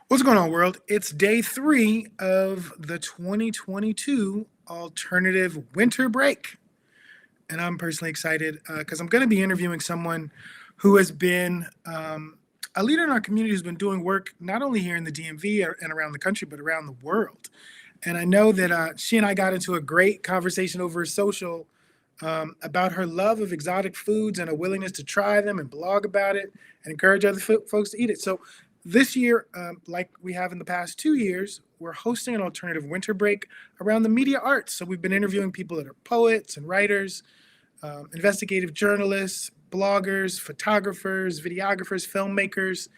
What's going on, world? It's day 3 of the 2022 alternative winter break. And I'm personally excited because I'm going to be interviewing someone who has been a leader in our community who's been doing work not only here in the DMV and around the country, but around the world. And I know that she and I got into a great conversation over social about her love of exotic foods and a willingness to try them and blog about it and encourage other folks to eat it. So this year, like we have in the past 2 years, we're hosting an alternative winter break around the media arts. So we've been interviewing people that are poets and writers, investigative journalists, bloggers, photographers, videographers, filmmakers.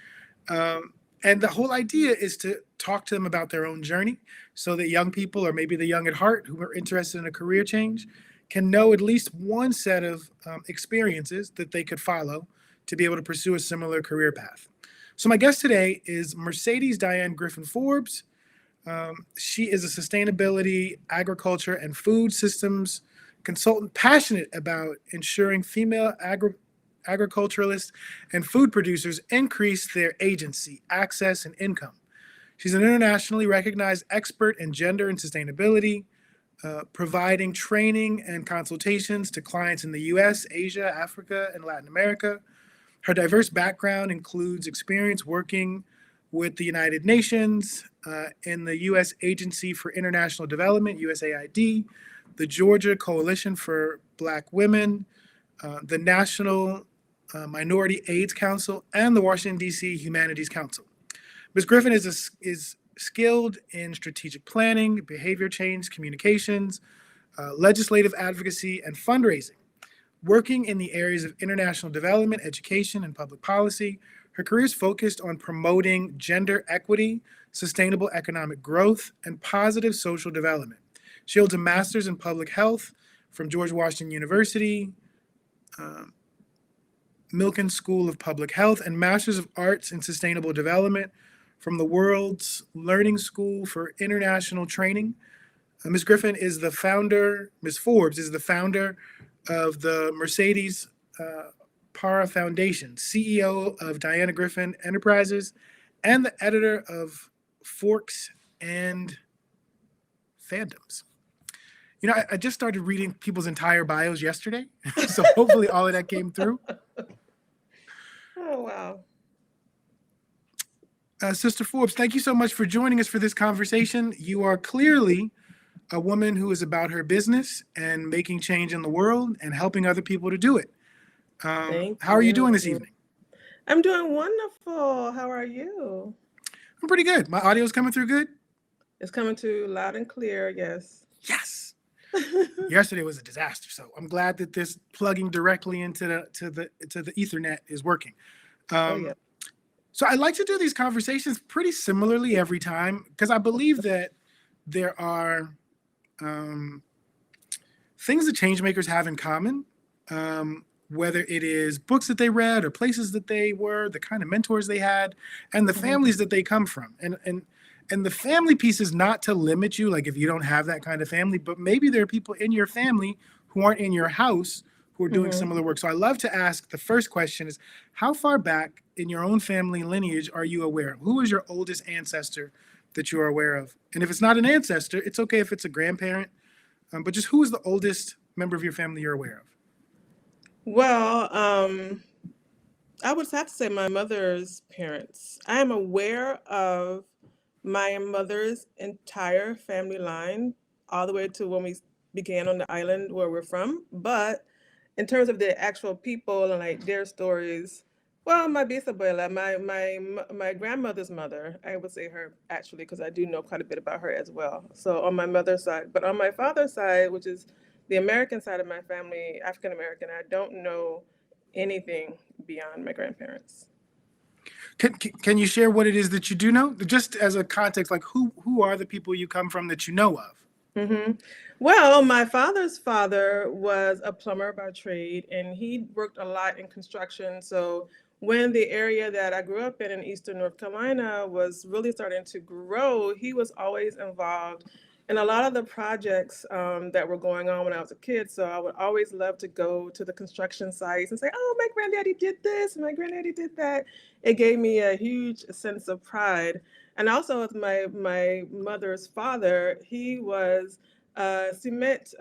And the whole idea is to talk to them about their own journey so that young people, or maybe the young at heart who are interested in a career change, can know at least one set of experiences that they could follow to be able to pursue a similar career path. So my guest today is Mercedes Diane Griffin Forbes. She is a sustainability, agriculture, and food systems consultant passionate about ensuring female agriculturalists and food producers increase their agency, access, and income. She's an internationally recognized expert in gender and sustainability, providing training and consultations to clients in the US, Asia, Africa, and Latin America. Her diverse background includes experience working with the United Nations, in the U.S. Agency for International Development, USAID, the Georgia Coalition for Black Women, the National Minority AIDS Council, and the Washington, D.C. Humanities Council. Ms. Griffin is skilled in strategic planning, behavior change, communications, legislative advocacy, and fundraising. Working in the areas of international development, education, and public policy, her career is focused on promoting gender equity, sustainable economic growth, and positive social development. She holds a master's in public health from George Washington University, Milken School of Public Health, and Masters of Arts in Sustainable Development from the World's Learning School for International Training. Ms. Griffin is the founder, Ms. Forbes is the founder of the Mercedes Para Foundation, CEO of Diane Griffin Enterprises, and the editor of Forks and Fandoms. You know, I just started reading people's entire bios yesterday, so hopefully all of that came through. Oh, wow. Sister Forbes, thank you so much for joining us for this conversation. You are clearly a woman who is about her business and making change in the world and helping other people to do it. How are you doing this evening? I'm doing wonderful. How are you? I'm pretty good. My audio is coming through good? It's coming through loud and clear, yes. Yes. Yesterday was a disaster, so I'm glad that this plugging directly into the Ethernet is working. Yeah. So I like to do these conversations pretty similarly every time because I believe that there are things that change makers have in common, whether it is books that they read or places that they were, the kind of mentors they had, and the families that they come from. And the family piece is not to limit you, like if you don't have that kind of family, but maybe there are people in your family who aren't in your house who are doing similar work. So I love to ask, the first question is, how far back in your own family lineage are you aware of? Who is your oldest ancestor that you are aware of? And if it's not an ancestor, it's okay if it's a grandparent, but just who is the oldest member of your family you're aware of? Well, I would have to say my mother's parents. I am aware of my mother's entire family line, all the way to when we began on the island where we're from. But in terms of the actual people and like their stories, well, my bisabuela, my grandmother's mother, I would say her actually, because I do know quite a bit about her as well. So on my mother's side, but on my father's side, which is the American side of my family, African American, I don't know anything beyond my grandparents. Can you share what it is that you do know? Just as a context, like who are the people you come from that you know of? Well, my father's father was a plumber by trade, and he worked a lot in construction. So when the area that I grew up in Eastern North Carolina was really starting to grow, he was always involved and a lot of the projects that were going on when I was a kid. So I would always love to go to the construction sites and say, "Oh, my granddaddy did this, and my granddaddy did that." It gave me a huge sense of pride. And also with my mother's father, he was a cement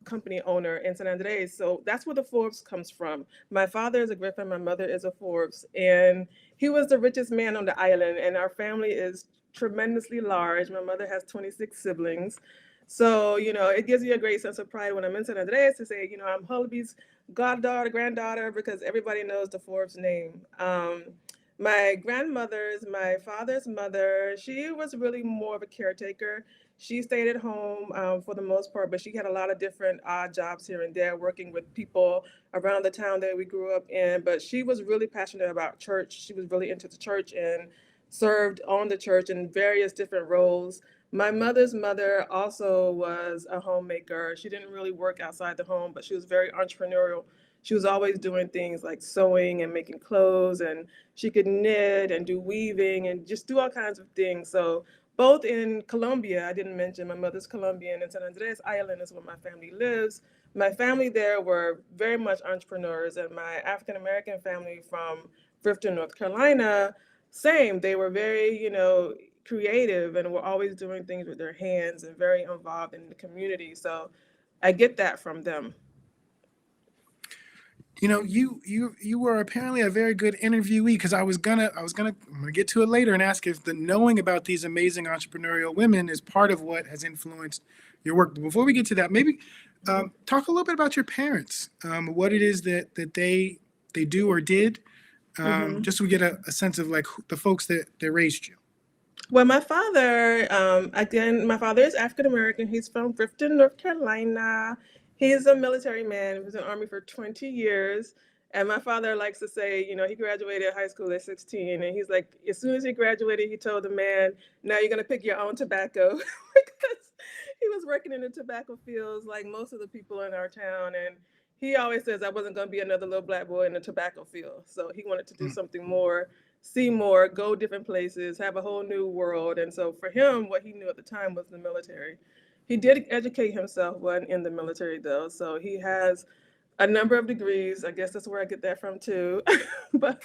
company owner in San Andres. So that's where the Forbes comes from. My father is a Griffin, my mother is a Forbes, and he was the richest man on the island. And our family is tremendously large. My mother has 26 siblings. So, it gives you a great sense of pride when I'm in San Andres to say, I'm Hullaby's goddaughter, granddaughter, because everybody knows the Forbes name. My my father's mother, she was really more of a caretaker. She stayed at home for the most part, but she had a lot of different odd jobs here and there, working with people around the town that we grew up in. But she was really passionate about church. She was really into the church and served on the church in various different roles. My mother's mother also was a homemaker. She didn't really work outside the home, but she was very entrepreneurial. She was always doing things like sewing and making clothes, and she could knit and do weaving and just do all kinds of things. So both in Colombia, I didn't mention my mother's Colombian, and San Andres Island is where my family lives. My family there were very much entrepreneurs, and my African American family from Clifton, North Carolina, same. They were very, creative and were always doing things with their hands and very involved in the community. So I get that from them. You were apparently a very good interviewee, because I'm gonna get to it later and ask if the knowing about these amazing entrepreneurial women is part of what has influenced your work. But before we get to that, maybe talk a little bit about your parents, what it is that they do or did, Hmm. just so we get a sense of like the folks that raised you. Well, my father, again, my father is African American. He's from Clifton, North Carolina. He's a military man. He was in the Army for 20 years. And my father likes to say, he graduated high school at 16. And he's like, as soon as he graduated, he told the man, "Now you're going to pick your own tobacco." Because he was working in the tobacco fields like most of the people in our town. And he always says, "I wasn't going to be another little black boy in the tobacco field." So he wanted to do Mm. something more, see more, go different places, have a whole new world. And so for him, what he knew at the time was the military. He did educate himself, wasn't in the military though. So he has a number of degrees. I guess that's where I get that from too. But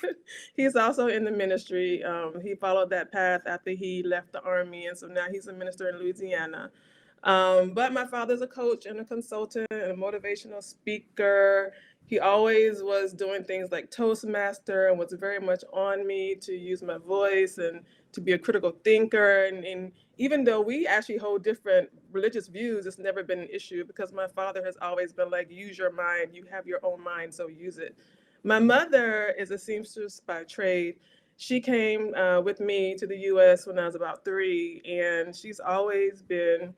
he's also in the ministry. He followed that path after he left the Army. And so now he's a minister in Louisiana. But my father's a coach and a consultant and a motivational speaker. He always was doing things like Toastmaster and was very much on me to use my voice and to be a critical thinker. And even though we actually hold different religious views, it's never been an issue because my father has always been like, use your mind. You have your own mind, so use it. My mother is a seamstress by trade. She came with me to the US when I was about 3, and she's always been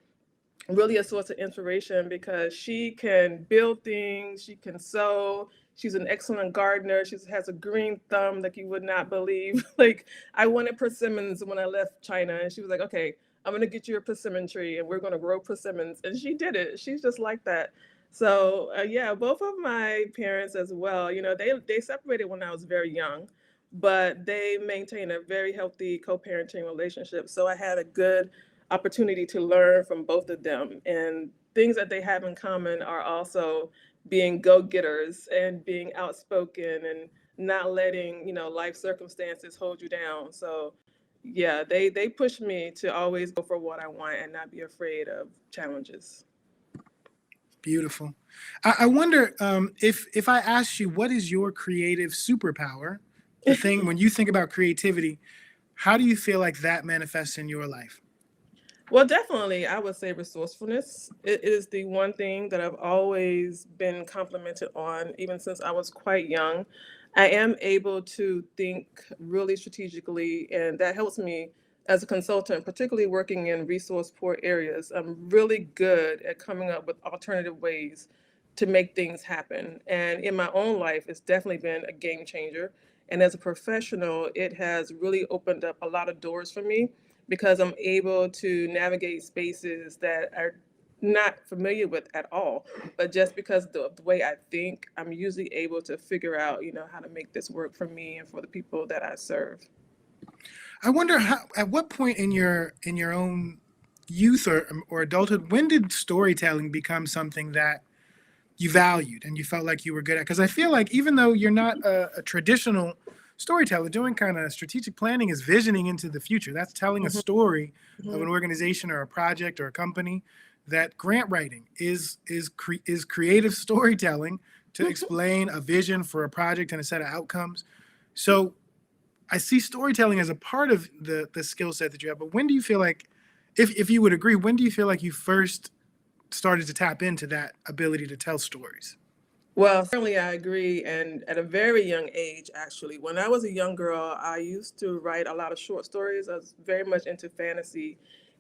really a source of inspiration because she can build things, she can sew, she's an excellent gardener, she has a green thumb like you would not believe. Like, I wanted persimmons when I left China, and she was like, "Okay, I'm gonna get you a persimmon tree and we're gonna grow persimmons." And she did it. She's just like that. So yeah, both of my parents as well, they separated when I was very young, but they maintain a very healthy co-parenting relationship. So I had a good opportunity to learn from both of them. And things that they have in common are also being go-getters and being outspoken and not letting, life circumstances hold you down. So yeah, they push me to always go for what I want and not be afraid of challenges. Beautiful. I wonder, if I asked you what is your creative superpower, the thing when you think about creativity, how do you feel like that manifests in your life? Well, definitely, I would say resourcefulness. It is the one thing that I've always been complimented on, even since I was quite young. I am able to think really strategically, and that helps me as a consultant, particularly working in resource poor areas. I'm really good at coming up with alternative ways to make things happen. And in my own life, it's definitely been a game changer. And as a professional, it has really opened up a lot of doors for me because I'm able to navigate spaces that are not familiar with at all. But just because the way I think, I'm usually able to figure out, how to make this work for me and for the people that I serve. I wonder at what point in your own youth or adulthood, when did storytelling become something that you valued and you felt like you were good at? Because I feel like even though you're not a traditional storyteller, doing kind of strategic planning is visioning into the future. That's telling a Mhm, story of mhm. an organization or a project or a company. That grant writing is creative storytelling to explain a vision for a project and a set of outcomes. So I see storytelling as a part of the skill set that you have. But when do you feel like, if you would agree, when do you feel like you first started to tap into that ability to tell stories? Well, certainly I agree. And at a very young age, actually, when I was a young girl, I used to write a lot of short stories. I was very much into fantasy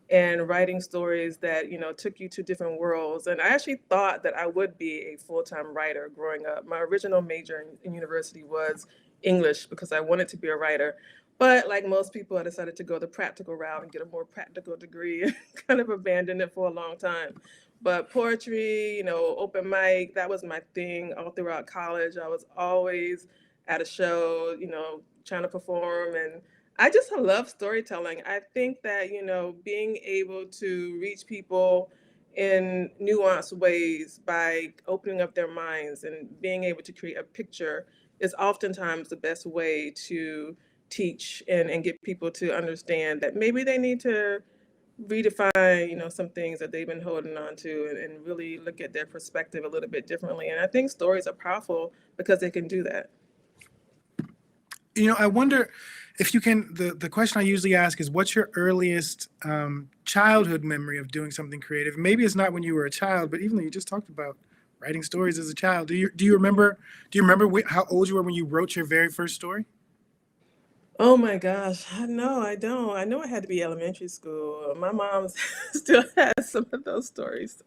and writing stories that, took you to different worlds. And I actually thought that I would be a full-time writer growing up. My original major in university was English because I wanted to be a writer. But like most people, I decided to go the practical route and get a more practical degree and kind of abandoned it for a long time. But poetry, open mic, that was my thing all throughout college. I was always at a show, trying to perform. And I just love storytelling. I think that, being able to reach people in nuanced ways by opening up their minds and being able to create a picture is oftentimes the best way to teach and get people to understand that maybe they need to redefine, some things that they've been holding on to and really look at their perspective a little bit differently. And I think stories are powerful because they can do that. I wonder if you can. The question I usually ask is, what's your earliest childhood memory of doing something creative? Maybe it's not when you were a child, but even though you just talked about writing stories as a child, do you remember how old you were when you wrote your very first story? Oh my gosh. No, I don't. I know I had to be elementary school. My mom still has some of those stories.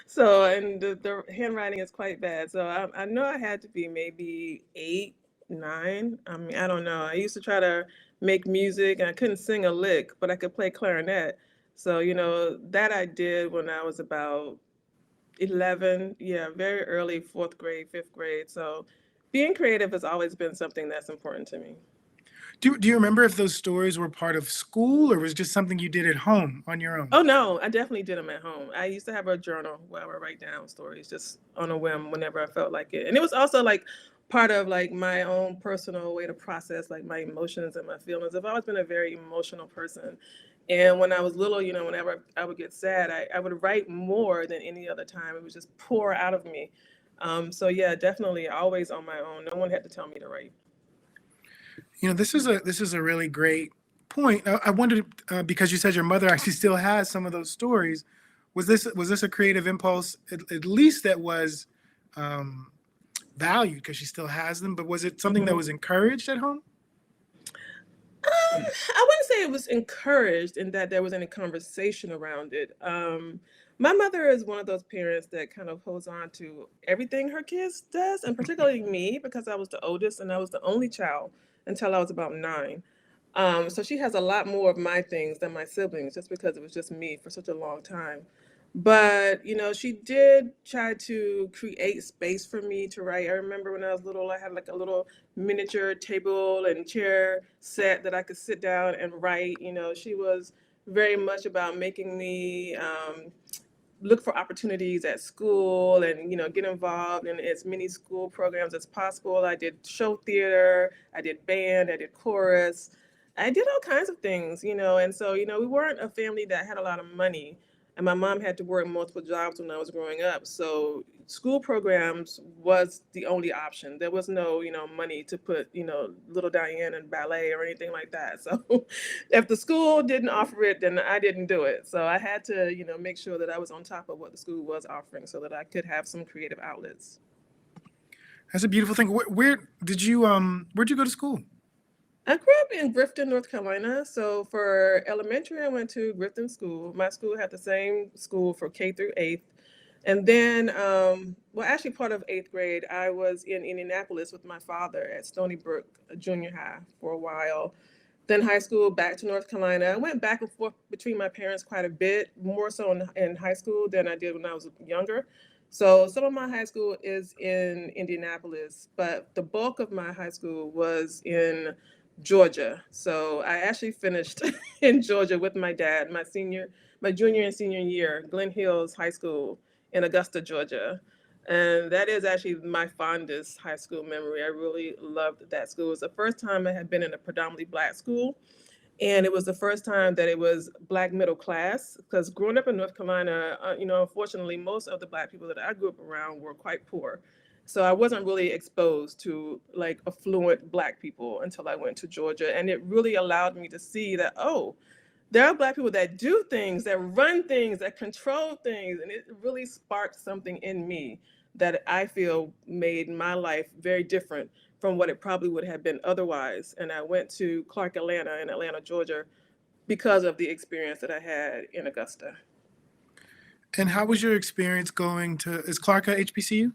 So, and the handwriting is quite bad. So I know I had to be maybe 8, 9. I mean, I don't know. I used to try to make music and I couldn't sing a lick, but I could play clarinet. So, that I did when I was about 11. Yeah, very early, fourth grade, fifth grade. So being creative has always been something that's important to me. Do you remember if those stories were part of school or was it just something you did at home on your own? Oh no, I definitely did them at home. I used to have a journal where I would write down stories just on a whim whenever I felt like it. And it was also like part of like my own personal way to process like my emotions and my feelings. I've always been a very emotional person. And when I was little, whenever I would get sad, I would write more than any other time. It would just pour out of me. So yeah, definitely always on my own. No one had to tell me to write. This is a really great point. I wondered, because you said your mother actually still has some of those stories. Was this a creative impulse, at least that was um, valued because she still has them? But was it something that Mhm. was encouraged at home? I wouldn't say it was encouraged in that there was any conversation around it. My mother is one of those parents that kind of holds on to everything her kids does, and particularly me because I was the oldest and I was the only child until I was about 9. So she has a lot more of my things than my siblings, just because it was just me for such a long time. But she did try to create space for me to write. I remember when I was little, I had like a little miniature table and chair set that I could sit down and write. She was very much about making me look for opportunities at school and get involved in as many school programs as possible. I did show theater, I did band, I did chorus, I did all kinds of things. And so we weren't a family that had a lot of money, and my mom had to work multiple jobs when I was growing up, so school programs was the only option. There was no money to put little Diane in ballet or anything like that. So if the school didn't offer it, then I didn't do it. So I had to, make sure that I was on top of what the school was offering so that I could have some creative outlets. That's a beautiful thing. Where'd you go to school? I grew up in Grifton, North Carolina. So for elementary, I went to Grifton School. My school had the same school for K through eighth. And then, well, actually, part of eighth grade, I was in Indianapolis with my father at Stony Brook Junior High for a while. Then high school, back to North Carolina. I went back and forth between my parents quite a bit, more so in high school than I did when I was younger. So some of my high school is in Indianapolis, but the bulk of my high school was in Georgia. So I actually finished in Georgia with my dad, my junior and senior year, Glen Hills High School in Augusta, Georgia. And that is actually my fondest high school memory. I really loved that school. It was the first time I had been in a predominantly Black school. And it was the first time that it was Black middle class, because growing up in North Carolina, unfortunately, most of the Black people that I grew up around were quite poor. So I wasn't really exposed to like affluent Black people until I went to Georgia. And it really allowed me to see that, oh, there are Black people that do things, that run things, that control things. And it really sparked something in me that I feel made my life very different from what it probably would have been otherwise. And I went to Clark Atlanta in Atlanta, Georgia, because of the experience that I had in Augusta. And how was your experience going to, is Clark a HBCU?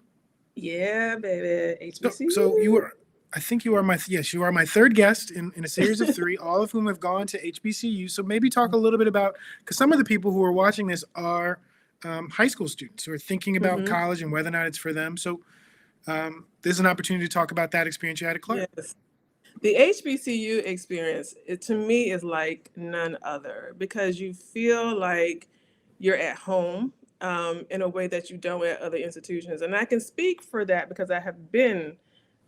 Yeah, baby, So you HBCU. were, I think you are my, yes, you are my third guest in a series of three, all of whom have gone to HBCU. So maybe talk a little bit about, because some of the people who are watching this are high school students who are thinking about Mm-hmm. college and whether or not it's for them. So there's an opportunity to talk about that experience you had at Clark. Yes. The HBCU experience, to me, is like none other because you feel like you're at home in a way that you don't at other institutions. And I can speak for that because I have been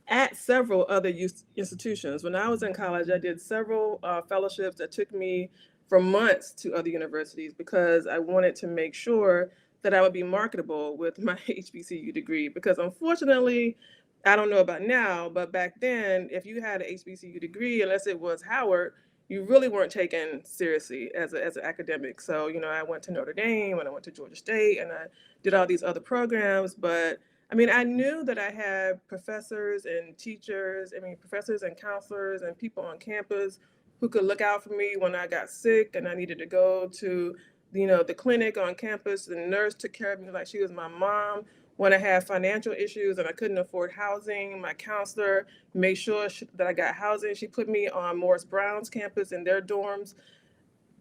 at several other youth institutions. When I was in college, I did several fellowships that took me for months to other universities because I wanted to make sure that I would be marketable with my HBCU degree. Because unfortunately, I don't know about now, but back then, if you had an HBCU degree, unless it was Howard, you really weren't taken seriously as an academic. So, I went to Notre Dame and I went to Georgia State and I did all these other programs, but I mean, I knew that I had professors and teachers, professors and counselors and people on campus who could look out for me when I got sick and I needed to go to, the clinic on campus. The nurse took care of me like she was my mom. When I had financial issues and I couldn't afford housing, my counselor made sure that I got housing. She put me on Morris Brown's campus in their dorms.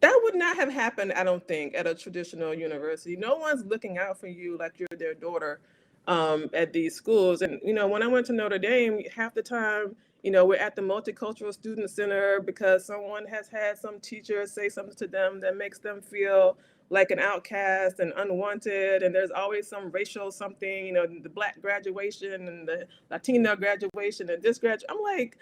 That would not have happened, I don't think, at a traditional university. No one's looking out for you like you're their daughter at these schools. And, when I went to Notre Dame, half the time, we're at the Multicultural Student Center because someone has had some teacher say something to them that makes them feel like an outcast and unwanted. And there's always some racial something, the Black graduation and the Latino graduation and this graduation. I'm like,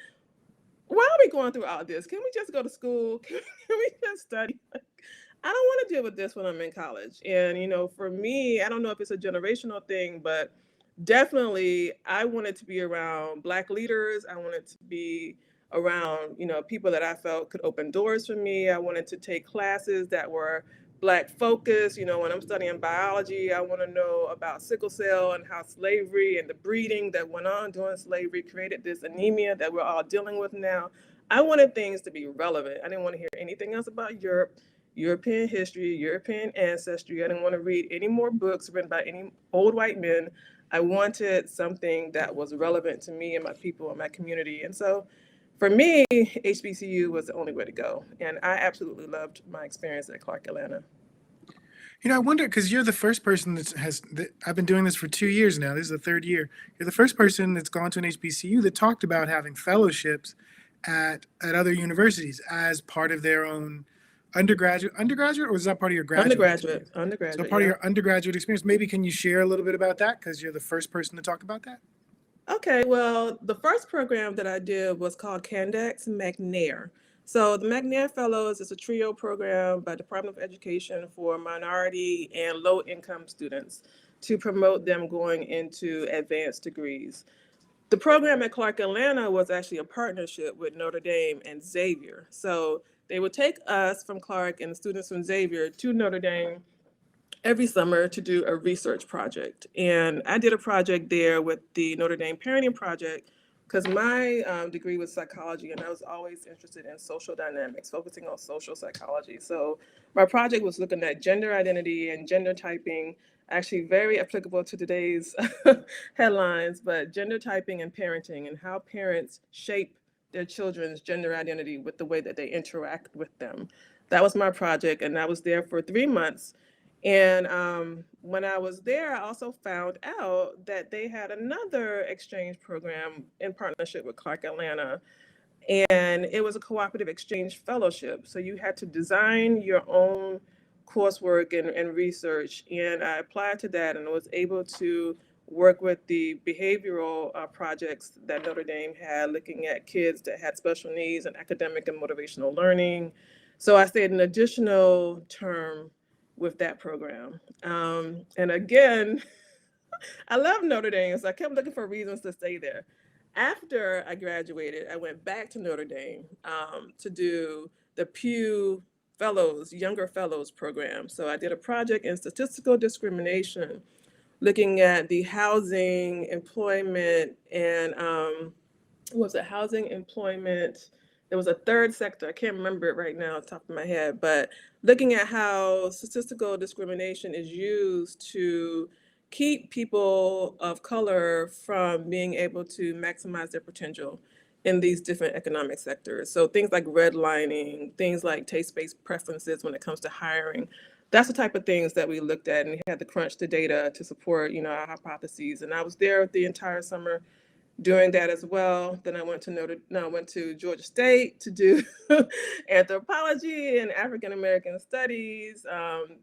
why are we going through all this? Can we just go to school? Can we just study? I don't want to deal with this when I'm in college. And, for me, I don't know if it's a generational thing, but definitely I wanted to be around Black leaders. I wanted to be around, people that I felt could open doors for me. I wanted to take classes that were Black focused. When I'm studying biology, I want to know about sickle cell and how slavery and the breeding that went on during slavery created this anemia that we're all dealing with now. I wanted things to be relevant. I didn't want to hear anything else about Europe, European history, European ancestry. I didn't want to read any more books written by any old white men. I wanted something that was relevant to me and my people and my community. And so for me, HBCU was the only way to go. And I absolutely loved my experience at Clark Atlanta. I wonder, because you're the first person I've been doing this for 2 years now. This is the third year. You're the first person that's gone to an HBCU that talked about having fellowships at other universities as part of their own undergraduate, or is that part of your graduate experience? So Undergraduate, part of yeah. your undergraduate experience. Maybe can you share a little bit about that because you're the first person to talk about that? Okay, well, the first program that I did was called Candex McNair. So the McNair Fellows is a trio program by Department of Education for minority and low-income students to promote them going into advanced degrees. The program at Clark Atlanta was actually a partnership with Notre Dame and Xavier. So they would take us from Clark and the students from Xavier to Notre Dame every summer to do a research project. And I did a project there with the Notre Dame Parenting Project because my degree was psychology and I was always interested in social dynamics, focusing on social psychology. So my project was looking at gender identity and gender typing, actually very applicable to today's headlines, but gender typing and parenting and how parents shape their children's gender identity with the way that they interact with them. That was my project, and I was there for 3 months. And when I was there, I also found out that they had another exchange program in partnership with Clark Atlanta. And it was a cooperative exchange fellowship. So you had to design your own coursework and research. And I applied to that and was able to work with the behavioral projects that Notre Dame had, looking at kids that had special needs and academic and motivational learning. So I stayed an additional term with that program. And again, I love Notre Dame, so I kept looking for reasons to stay there. After I graduated, I went back to Notre Dame to do the Pew Fellows, Younger Fellows program. So I did a project in statistical discrimination, looking at the housing, employment, and what was it, housing, employment. There was a third sector, I can't remember it right now off the top of my head, but looking at how statistical discrimination is used to keep people of color from being able to maximize their potential in these different economic sectors. So things like redlining, things like taste-based preferences when it comes to hiring. That's the type of things that we looked at, and we had to crunch the data to support, our hypotheses. And I was there the entire summer doing that as well. Then I went to Georgia State to do anthropology and African American studies.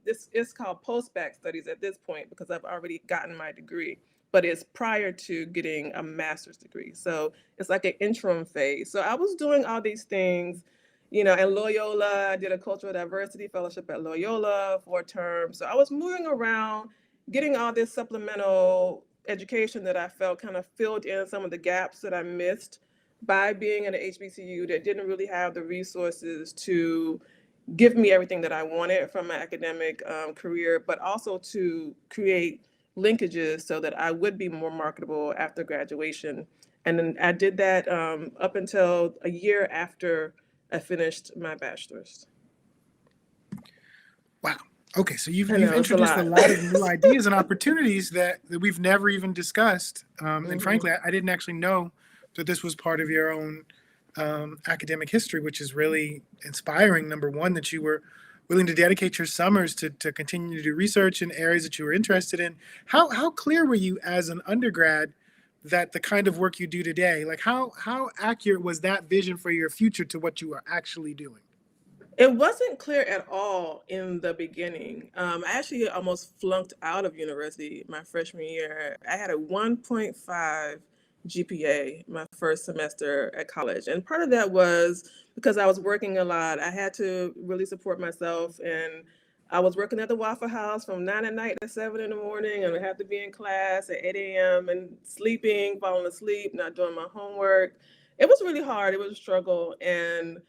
This is called post-bac studies at this point because I've already gotten my degree, but it's prior to getting a master's degree. So it's like an interim phase. So I was doing all these things, at Loyola. I did a cultural diversity fellowship at Loyola for a term. So I was moving around, getting all this supplemental education that I felt kind of filled in some of the gaps that I missed by being in an HBCU that didn't really have the resources to give me everything that I wanted from my academic career, but also to create linkages so that I would be more marketable after graduation. And then I did that up until a year after I finished my bachelor's. Wow. Okay, so you've I know, it's a introduced a lot. lot of new ideas and opportunities that we've never even discussed. And frankly, I didn't actually know that this was part of your own academic history, which is really inspiring. Number one, that you were willing to dedicate your summers to continue to do research in areas that you were interested in. How clear were you as an undergrad that the kind of work you do today, like how accurate was that vision for your future to what you are actually doing? It wasn't clear at all in the beginning. I actually almost flunked out of university my freshman year. I had a 1.5 GPA my first semester at college. And part of that was because I was working a lot. I had to really support myself. And I was working at the Waffle House from 9 at night to 7 in the morning. And I had to be in class at 8 a.m. and sleeping, falling asleep, not doing my homework. It was really hard. It was a struggle. And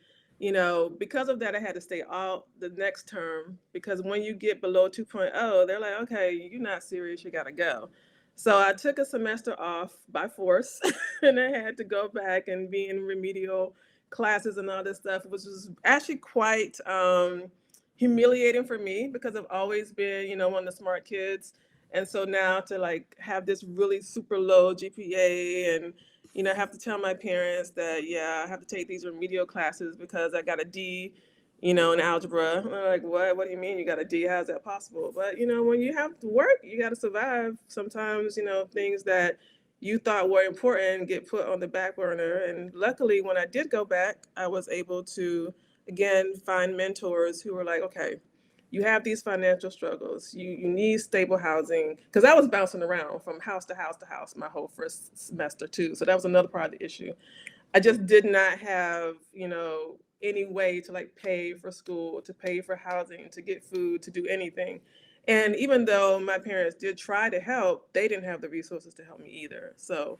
because of that, I had to stay out the next term because when you get below 2.0, they're like, okay, you're not serious, you got to go. So I took a semester off by force and I had to go back and be in remedial classes and all this stuff, which was actually quite humiliating for me because I've always been, one of the smart kids. And so now to like have this really super low GPA and have to tell my parents that, yeah, I have to take these remedial classes because I got a D, in algebra. And they're like, what? What do you mean you got a D? How's that possible? But, when you have to work, you got to survive. Sometimes, things that you thought were important get put on the back burner. And luckily, when I did go back, I was able to, again, find mentors who were like, okay, you have these financial struggles. You need stable housing. Because I was bouncing around from house to house to house my whole first semester too. So that was another part of the issue. I just did not have, any way to like pay for school, to pay for housing, to get food, to do anything. And even though my parents did try to help, they didn't have the resources to help me either. So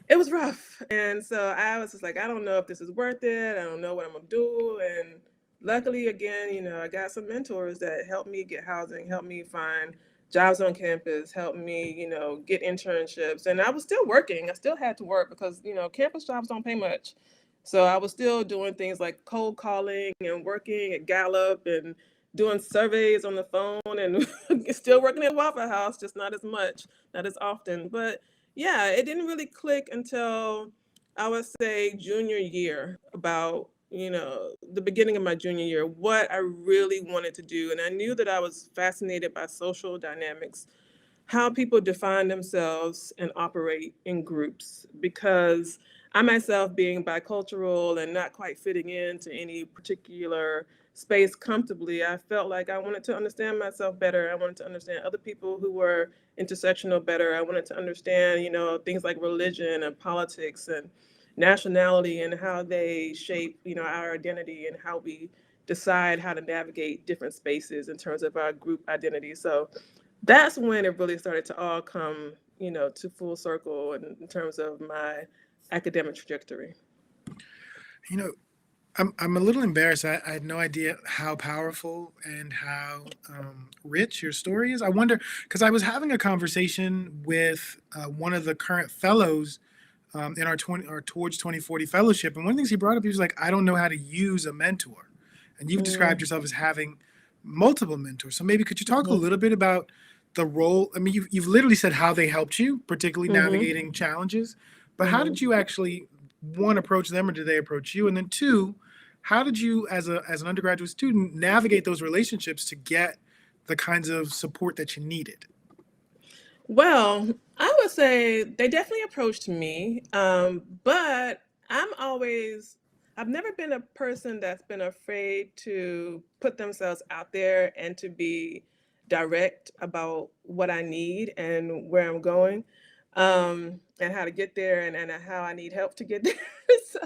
it was rough. And so I was just like, I don't know if this is worth it. I don't know what I'm gonna do. And luckily, again, I got some mentors that helped me get housing, helped me find jobs on campus, helped me, get internships. And I was still working. I still had to work because, campus jobs don't pay much. So I was still doing things like cold calling and working at Gallup and doing surveys on the phone and still working at Waffle House, just not as much, not as often. But yeah, it didn't really click until I would say junior year, about, the beginning of my junior year, what I really wanted to do. And I knew that I was fascinated by social dynamics, how people define themselves and operate in groups, because I myself being bicultural and not quite fitting into any particular space comfortably, I felt like I wanted to understand myself better. I wanted to understand other people who were intersectional better. I wanted to understand, things like religion and politics and nationality and how they shape, our identity and how we decide how to navigate different spaces in terms of our group identity. So that's when it really started to all come, to full circle in terms of my academic trajectory. You know, I'm a little embarrassed. I had no idea how powerful and how rich your story is. I wonder, because I was having a conversation with one of the current fellows in our Towards 2040 fellowship, and one of the things he brought up, he was like, "I don't know how to use a mentor," and you've described yourself as having multiple mentors. So maybe could you talk a Mm-hmm. little bit about the role? I mean, you've literally said how they helped you, particularly Mm-hmm. navigating challenges, but how Mm-hmm. did you actually, one, approach them, or did they approach you, and then two, how did you, as an undergraduate student, navigate those relationships to get the kinds of support that you needed? Well, I would say they definitely approached me, but I've never been a person that's been afraid to put themselves out there and to be direct about what I need and where I'm going, and how to get there and how I need help to get there. So,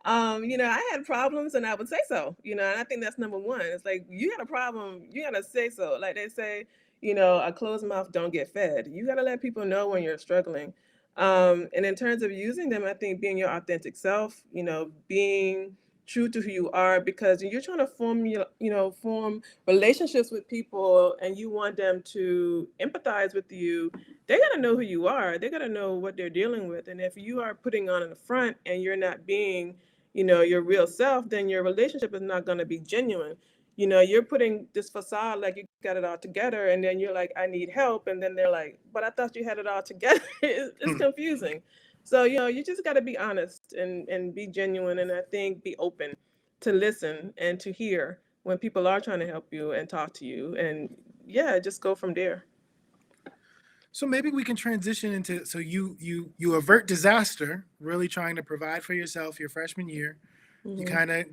I had problems and I would say so, and I think that's number one. It's like, you got a problem, you got to say so. Like they say, a closed mouth don't get fed. You got to let people know when you're struggling. And in terms of using them, I think being your authentic self, being true to who you are, because you're trying to form relationships with people and you want them to empathize with you. They got to know who you are. They got to know what they're dealing with. And if you are putting on in the front and you're not being, your real self, then your relationship is not going to be genuine. You're putting this facade like you got it all together, and then you're like, I need help. And then they're like, but I thought you had it all together. It's Hmm. confusing. So, you just got to be honest and be genuine. And I think be open to listen and to hear when people are trying to help you and talk to you. And yeah, just go from there. So maybe we can transition into, so you avert disaster, really trying to provide for yourself your freshman year. You Hmm. kind of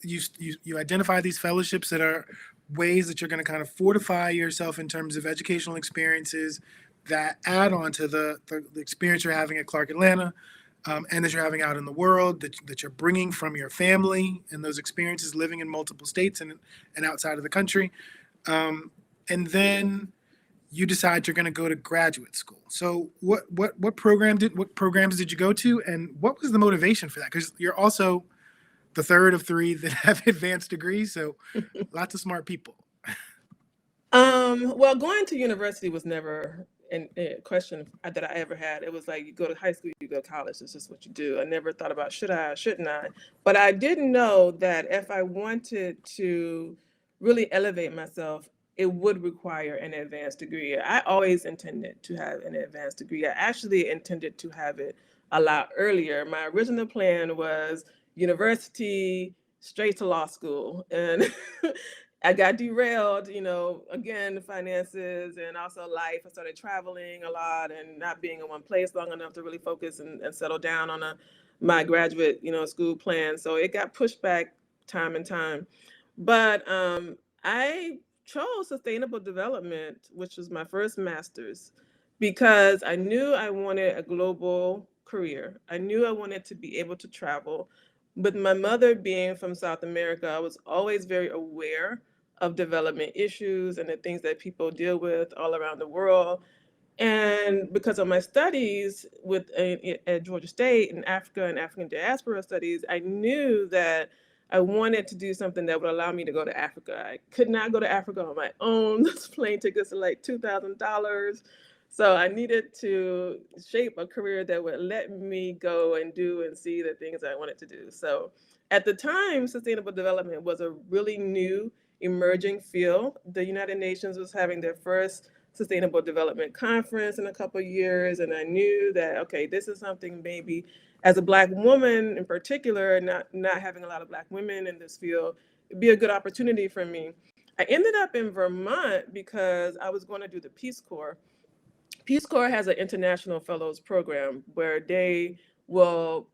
you identify these fellowships that are ways that you're going to kind of fortify yourself in terms of educational experiences that add on to the experience you're having at Clark Atlanta, and that you're having out in the world, that you're bringing from your family and those experiences living in multiple states and outside of the country. And then you decide you're going to go to graduate school. So what programs did you go to, and what was the motivation for that? Because you're also the third of three that have advanced degrees, so lots of smart people. Well, going to university was never a question that I ever had. It was like, you go to high school, you go to college. It's just what you do. I never thought about should I, shouldn't I? But I didn't know that if I wanted to really elevate myself, it would require an advanced degree. I always intended to have an advanced degree. I actually intended to have it a lot earlier. My original plan was university straight to law school, and I got derailed, again, finances and also life. I started traveling a lot and not being in one place long enough to really focus and settle down on my graduate, school plan. So it got pushed back time and time. But I chose sustainable development, which was my first master's, because I knew I wanted a global career. I knew I wanted to be able to travel. With my mother being from South America, I was always very aware of development issues and the things that people deal with all around the world. And because of my studies at Georgia State in Africa and African diaspora studies, I knew that I wanted to do something that would allow me to go to Africa. I could not go to Africa on my own. Those plane tickets are like $2,000. So I needed to shape a career that would let me go and do and see the things I wanted to do. So at the time, sustainable development was a really new, emerging field. The United Nations was having their first Sustainable Development Conference in a couple of years, and I knew that, okay, this is something maybe as a Black woman in particular, not having a lot of Black women in this field, it'd be a good opportunity for me. I ended up in Vermont because I was going to do the Peace Corps. Peace Corps has an international fellows program where they will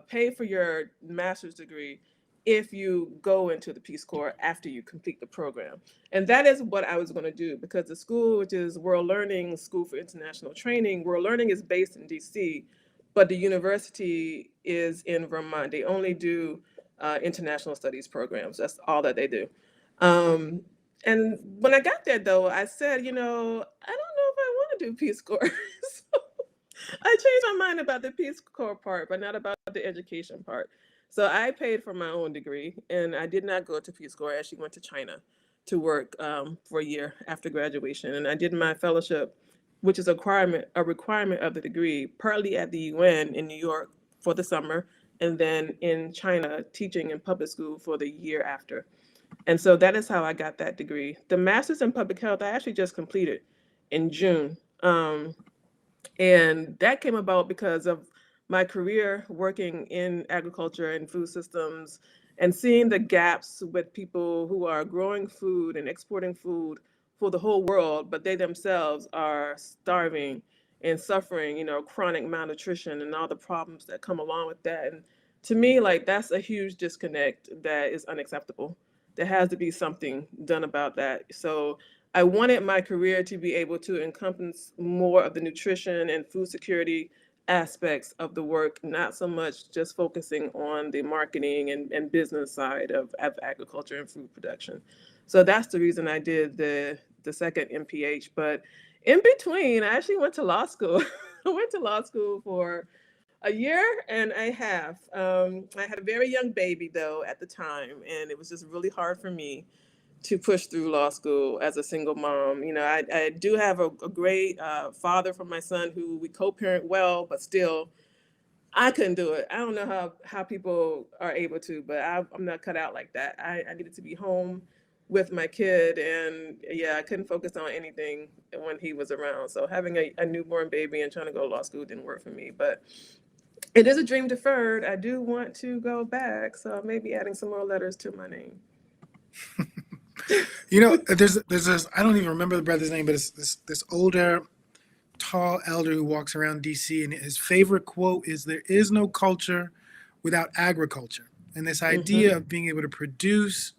pay for your master's degree if you go into the Peace Corps after you complete the program. And that is what I was going to do, because the school, which is World Learning School for International Training, World Learning is based in DC, but the university is in Vermont. They only do international studies programs. That's all that they do. Um, and when I got there, though, I said, I don't know if I want to do Peace Corps. So I changed my mind about the Peace Corps part, but not about the education part. So I paid for my own degree, and I did not go to Peace Corps. I actually went to China to work for a year after graduation, and I did my fellowship, which is a requirement of the degree, partly at the UN in New York for the summer, and then in China teaching in public school for the year after. And so that is how I got that degree. The master's in public health I actually just completed in June. And that came about because of my career working in agriculture and food systems, and seeing the gaps with people who are growing food and exporting food for the whole world, but they themselves are starving and suffering, chronic malnutrition and all the problems that come along with that. And to me, like, that's a huge disconnect that is unacceptable. There has to be something done about that. So I wanted my career to be able to encompass more of the nutrition and food security aspects of the work, not so much just focusing on the marketing and business side of agriculture and food production. So that's the reason I did the second MPH. But in between, I actually went to law school. I went to law school for a year and a half. I had a very young baby, though, at the time, and it was just really hard for me to push through law school as a single mom. I do have a great father for my son who we co-parent well, but still, I couldn't do it. I don't know how people are able to, but I'm not cut out like that. I needed to be home with my kid, and yeah, I couldn't focus on anything when he was around. So having a newborn baby and trying to go to law school didn't work for me, but it is a dream deferred. I do want to go back, so maybe adding some more letters to my name. There's this, I don't even remember the brother's name, but it's this older, tall elder who walks around DC, and his favorite quote is, "There is no culture without agriculture." And this Mm-hmm. idea of being able to produce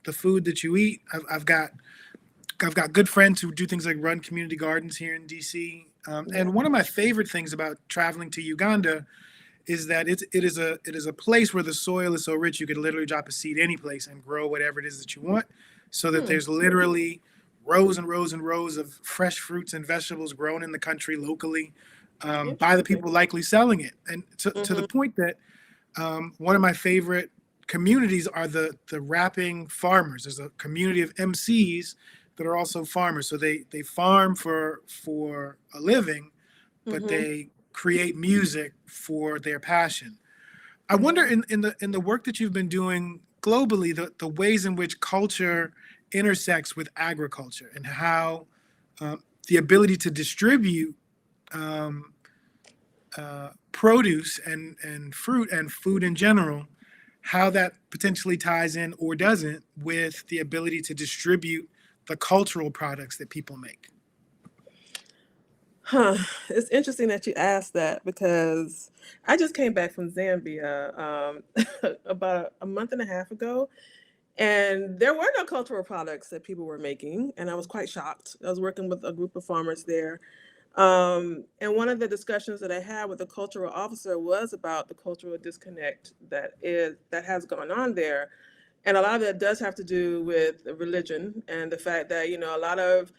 the food that you eat. I've got good friends who do things like run community gardens here in DC. Yeah. And one of my favorite things about traveling to Uganda is that it is a place where the soil is so rich you could literally drop a seed any place and grow whatever it is that you want. So that Hmm. there's literally rows and rows and rows of fresh fruits and vegetables grown in the country locally, by the Interesting. people likely selling it. And to the Mm-hmm. point that one of my favorite communities are the rapping farmers. There's a community of MCs that are also farmers. So they farm for a living, but Mm-hmm. they create music for their passion. I wonder, Yeah. in the work that you've been doing globally, the ways in which culture intersects with agriculture, and how the ability to distribute um, produce and fruit and food in general, how that potentially ties in or doesn't with the ability to distribute the cultural products that people make. Huh. It's interesting that you asked that, because I just came back from Zambia about a month and a half ago, and there were no cultural products that people were making, and I was quite shocked. I was working with a group of farmers there. And one of the discussions that I had with the cultural officer was about the cultural disconnect that has gone on there. And a lot of that does have to do with religion, and the fact that, a lot of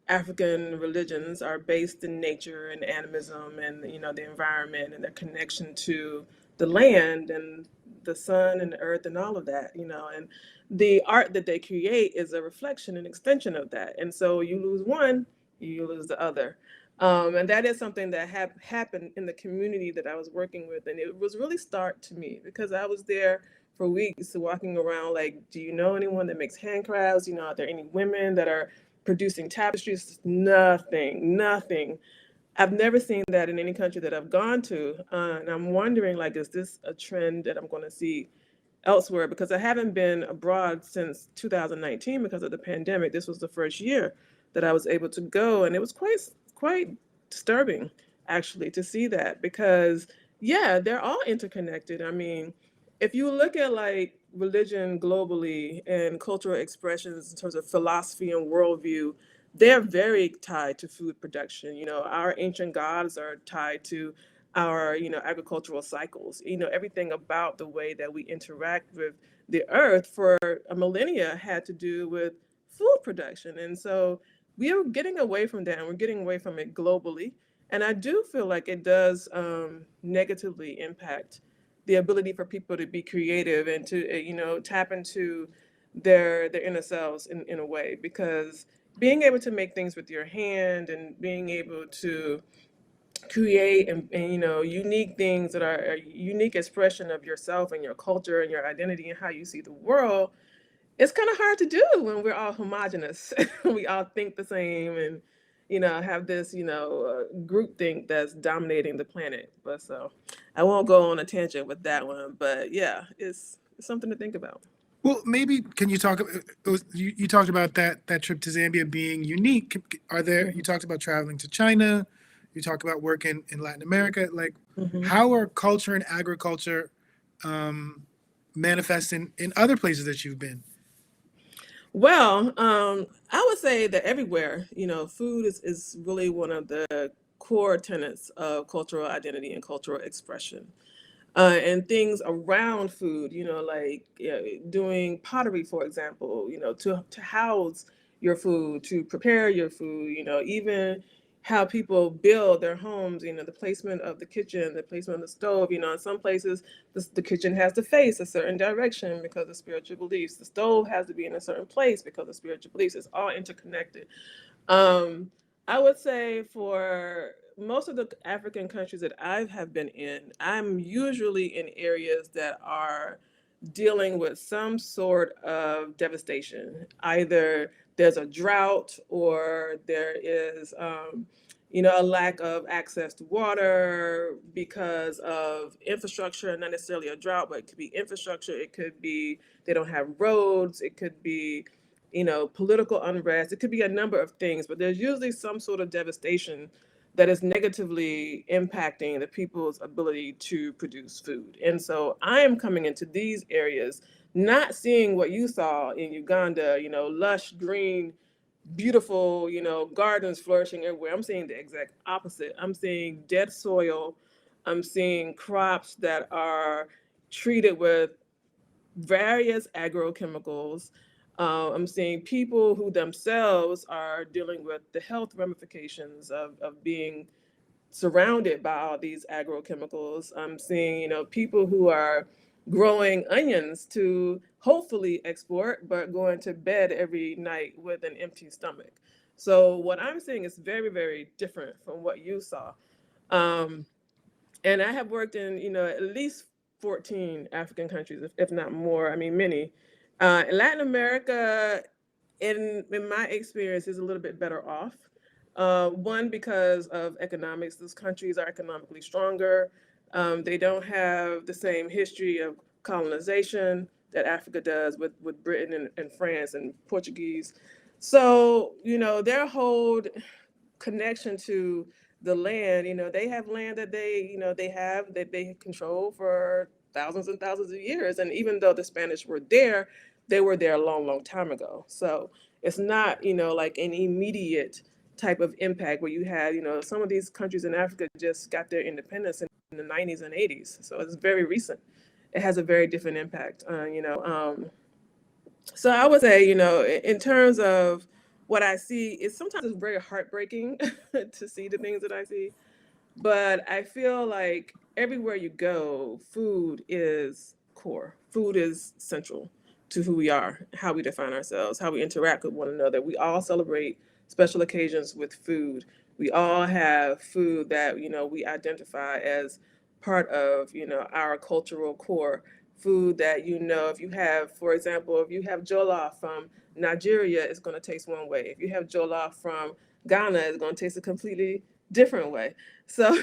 African religions are based in nature and animism and, the environment and their connection to the land and the sun and the earth and all of that, and the art that they create is a reflection and extension of that. And so you lose one, you lose the other. And that is something that happened in the community that I was working with. And it was really stark to me, because I was there for weeks walking around like, do you know anyone that makes handcrafts? Are there any women that are producing tapestries? Nothing, nothing. I've never seen that in any country that I've gone to. And I'm wondering, like, is this a trend that I'm going to see elsewhere? Because I haven't been abroad since 2019 because of the pandemic. This was the first year that I was able to go, and it was quite disturbing, actually, to see that, because Yeah, they're all interconnected. I mean, if you look at like religion globally and cultural expressions in terms of philosophy and worldview, they're very tied to food production. You know, our ancient gods are tied to our, agricultural cycles. You know, everything about the way that we interact with the earth for a millennia had to do with food production. And so we are getting away from that and we're getting away from it globally. And I do feel like it does negatively impact the ability for people to be creative and to, tap into their inner selves in a way, because being able to make things with your hand and being able to create and unique things that are a unique expression of yourself and your culture and your identity and how you see the world, it's kind of hard to do when we're all homogenous. We all think the same and have this group think that's dominating the planet. But so I won't go on a tangent with that one, but yeah, it's something to think about. Well, maybe can you talk? You talked about that trip to Zambia being unique. Are there? You talked about traveling to China. You talked about working in Latin America. Like, Mm-hmm. how are culture and agriculture manifesting in other places that you've been? Well, I would say that everywhere, food is really one of the core tenets of cultural identity and cultural expression. And things around food, like doing pottery, for example, to house your food, to prepare your food, even how people build their homes, the placement of the kitchen, the placement of the stove, in some places the kitchen has to face a certain direction because of spiritual beliefs. The stove has to be in a certain place because of spiritual beliefs. It's all interconnected. Um, I would say for most of the African countries that I have been in, I'm usually in areas that are dealing with some sort of devastation. Either there's a drought or there is, a lack of access to water because of infrastructure, not necessarily a drought, but it could be infrastructure. It could be they don't have roads. It could be, political unrest. It could be a number of things, but there's usually some sort of devastation that is negatively impacting the people's ability to produce food. And so I am coming into these areas not seeing what you saw in Uganda, lush, green, beautiful, gardens flourishing everywhere. I'm seeing the exact opposite. I'm seeing dead soil. I'm seeing crops that are treated with various agrochemicals. I'm seeing people who themselves are dealing with the health ramifications of being surrounded by all these agrochemicals. I'm seeing, people who are growing onions to hopefully export, but going to bed every night with an empty stomach. So what I'm seeing is very, very different from what you saw. Um, and I have worked in, at least 14 African countries, if not more. I mean, many. In Latin America, in my experience, is a little bit better off. One, because of economics. Those countries are economically stronger. They don't have the same history of colonization that Africa does with Britain and France and Portuguese. So, their whole connection to the land, they have land that they control for thousands and thousands of years. And even though the Spanish were there, they were there a long, long time ago. So it's not, like an immediate type of impact where you had, some of these countries in Africa just got their independence in the 90s and 80s. So it's very recent. It has a very different impact, so I would say, in terms of what I see, it's very heartbreaking to see the things that I see. But I feel like everywhere you go, food is core. Food is central to who we are, how we define ourselves, how we interact with one another. We all celebrate special occasions with food. We all have food that, we identify as part of, our cultural core. Food that, if you have, for example, if you have jollof from Nigeria, it's going to taste one way. If you have jollof from Ghana, it's going to taste a completely different way. So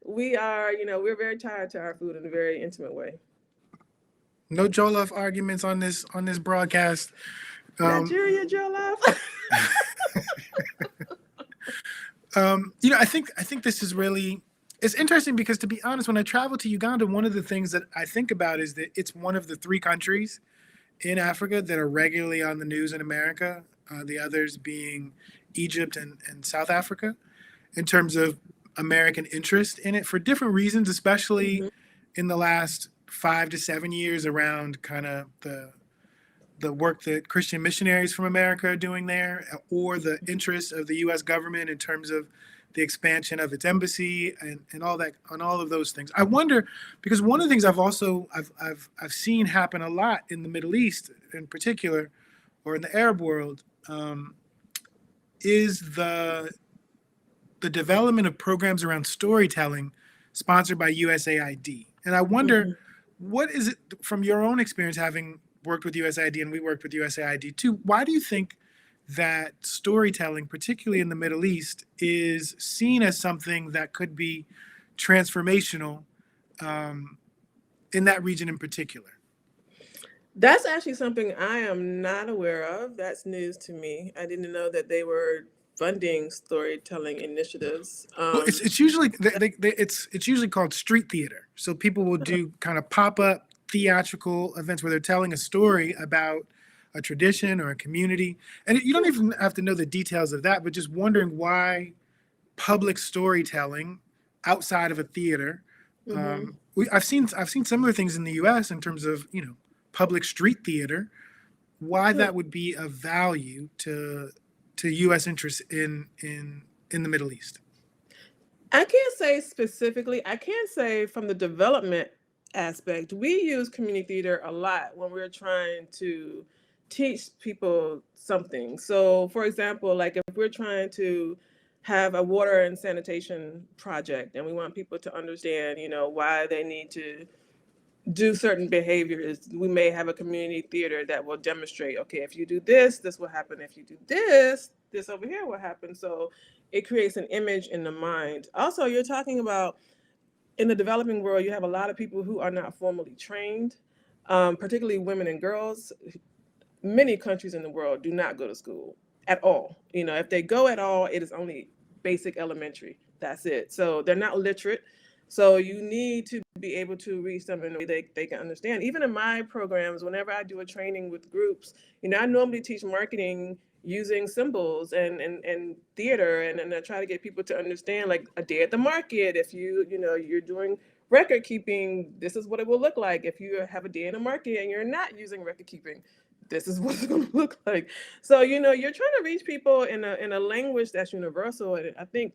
we are, we're very tied to our food in a very intimate way. No Jollof arguments on this broadcast. Nigeria jollof. I think this is really It's interesting because, to be honest, when I travel to Uganda, one of the things that I think about is that it's one of the three countries in Africa that are regularly on the news in America, the others being Egypt and South Africa, in terms of American interest in it for different reasons, especially Mhm. in the last 5 to 7 years around kind of the work that Christian missionaries from America are doing there, or the interest of the U.S. government in terms of the expansion of its embassy and all that, on all of those things. I wonder, because one of the things I've seen happen a lot in the Middle East in particular, or in the Arab world, is the development of programs around storytelling sponsored by USAID. And I wonder, Mhm. what is it from your own experience having worked with USAID, and we worked with USAID too, why do you think that storytelling, particularly in the Middle East, is seen as something that could be transformational um, in that region in particular? That's actually something I am not aware of. That's news to me. I didn't know that they were funding storytelling initiatives. Well, it's usually it's usually called street theater. So people will do kind of pop up theatrical events where they're telling a story about a tradition or a community, and you don't even have to know the details of that, but just wondering why public storytelling outside of a theater. Mm-hmm. I've seen similar things in the U.S. in terms of public street theater. Why that would be of value to U.S. interests in the Middle East. I can't say specifically. I can say from the development aspect, we use community theater a lot when we're trying to teach people something. So, for example, like if we're trying to have a water and sanitation project and we want people to understand, why they need to do certain behaviors, we may have a community theater that will demonstrate, okay, if you do this, this will happen. If you do this over here will happen. So it creates an image in the mind. Also, you're talking about in the developing world, you have a lot of people who are not formally trained, particularly women and girls. Many countries in the world do not go to school at all. If they go at all, it is only basic elementary. That's it. So they're not literate. So you need to be able to reach them in a way they can understand. Even in my programs, whenever I do a training with groups, I normally teach marketing using symbols and theater, and I try to get people to understand, like a day at the market. If you're doing record keeping, this is what it will look like. If you have a day in the market and you're not using record keeping, this is what it's going to look like. So you're trying to reach people in a language that's universal, and I think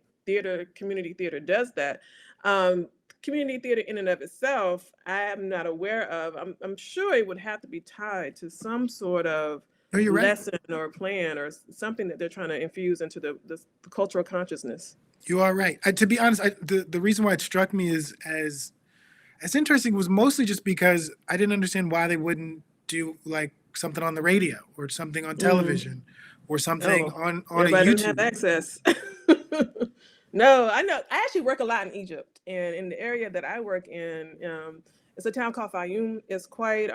community theater does that. um, Community theater in and of itself, I am not aware of. I'm sure it would have to be tied to some sort of No, you're right. lesson or plan or something that they're trying to infuse into the cultural consciousness. You are right. To be honest, the reason why it struck me is as interesting was mostly just because I didn't understand why they wouldn't do like something on the radio or something on Mm. television or something Oh, on a everybody doesn't have YouTube. access. No, I know. I actually work a lot in Egypt, and in the area that I work in, it's a town called Fayoum. It's quite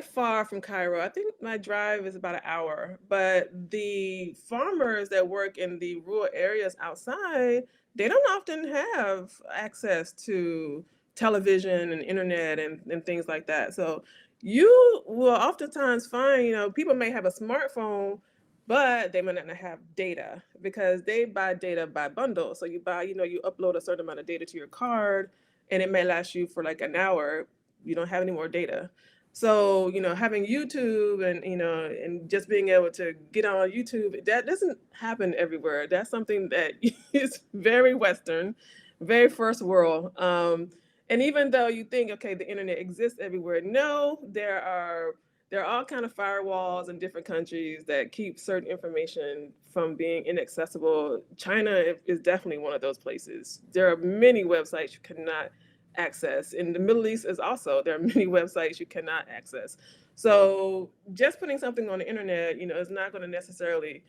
far from Cairo. I think my drive is about an hour. But the farmers that work in the rural areas outside, they don't often have access to television and internet and things like that. So you will oftentimes find, people may have a smartphone, but they may not have data because they buy data by bundle. So you buy, you upload a certain amount of data to your card and it may last you for like an hour. You don't have any more data. So, having YouTube and just being able to get on YouTube, that doesn't happen everywhere. That's something that is very Western, very first world. And even though you think, okay, the internet exists everywhere, no, there are all kind of firewalls in different countries that keep certain information from being inaccessible. China is definitely one of those places. There are many websites you cannot access. In the Middle East is also, there are many websites you cannot access. So just putting something on the internet, is not going to necessarily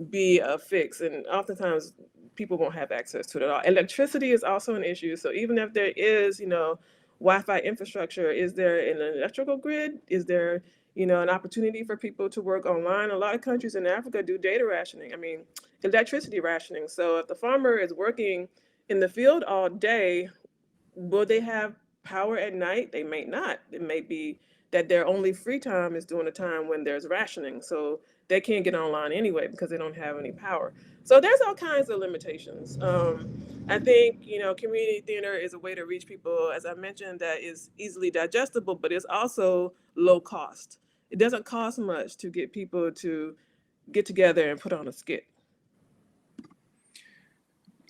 be a fix. And oftentimes people won't have access to it at all. Electricity is also an issue. So even if there is, Wi-Fi infrastructure, is there an electrical grid? Is there, an opportunity for people to work online? A lot of countries in Africa do data rationing. I mean, electricity rationing. So if the farmer is working in the field all day. Will they have power at night? They may not. It may be that their only free time is during the time when there's rationing. So they can't get online anyway because they don't have any power. So there's all kinds of limitations. I think, community theater is a way to reach people, as I mentioned, that is easily digestible, but it's also low cost. It doesn't cost much to get people to get together and put on a skit.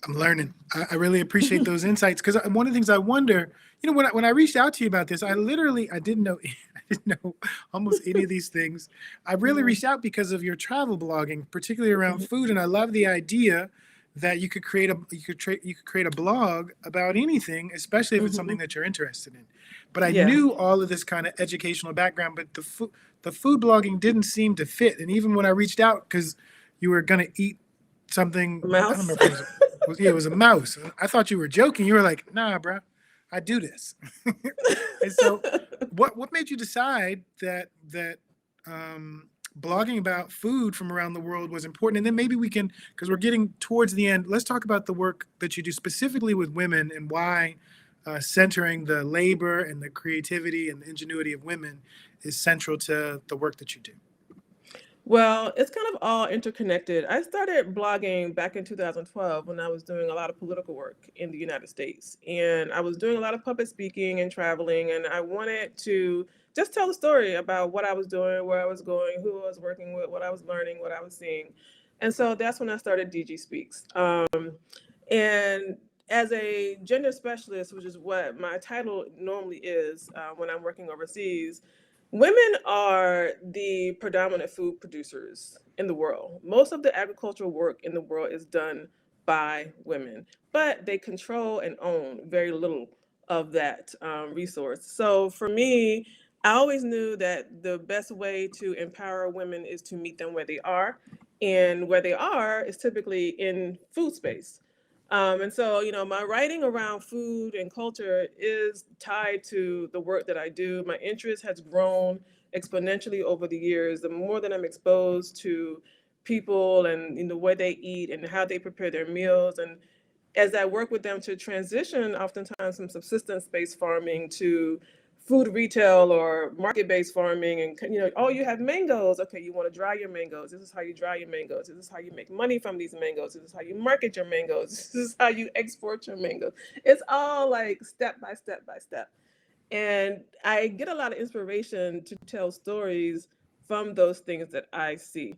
I'm learning. I really appreciate those insights, because one of the things I wonder, when I reached out to you about this, I didn't know I didn't know almost any of these things. I really reached out because of your travel blogging, particularly around food, and I love the idea that you could create a blog about anything, especially if it's something that you're interested in. But I Yeah. knew all of this kind of educational background, but the food blogging didn't seem to fit. And even when I reached out, because you were going to eat something, I don't Mouse. remember if it was a mouse. I thought you were joking. You were like, nah, bro, I do this. And so what made you decide that blogging about food from around the world was important? And then maybe we can, because we're getting towards the end, let's talk about the work that you do specifically with women, and why centering the labor and the creativity and the ingenuity of women is central to the work that you do. Well, it's kind of all interconnected. I started blogging back in 2012 when I was doing a lot of political work in the United States. And I was doing a lot of public speaking and traveling. And I wanted to just tell the story about what I was doing, where I was going, who I was working with, what I was learning, what I was seeing. And so that's when I started DG Speaks. And as a gender specialist, which is what my title normally is when I'm working overseas, women are the predominant food producers in the world. Most of the agricultural work in the world is done by women, but they control and own very little of that resource. So for me, I always knew that the best way to empower women is to meet them where they are. And where they are is typically in food space. And so, my writing around food and culture is tied to the work that I do. My interest has grown exponentially over the years. The more that I'm exposed to people and in the way they eat and how they prepare their meals, and as I work with them to transition oftentimes from subsistence-based farming to food retail or market-based farming, and oh, you have mangoes. Okay, you want to dry your mangoes. This is how you dry your mangoes. This is how you make money from these mangoes. This is how you market your mangoes. This is how you export your mangoes. It's all like step by step by step. And I get a lot of inspiration to tell stories from those things that I see.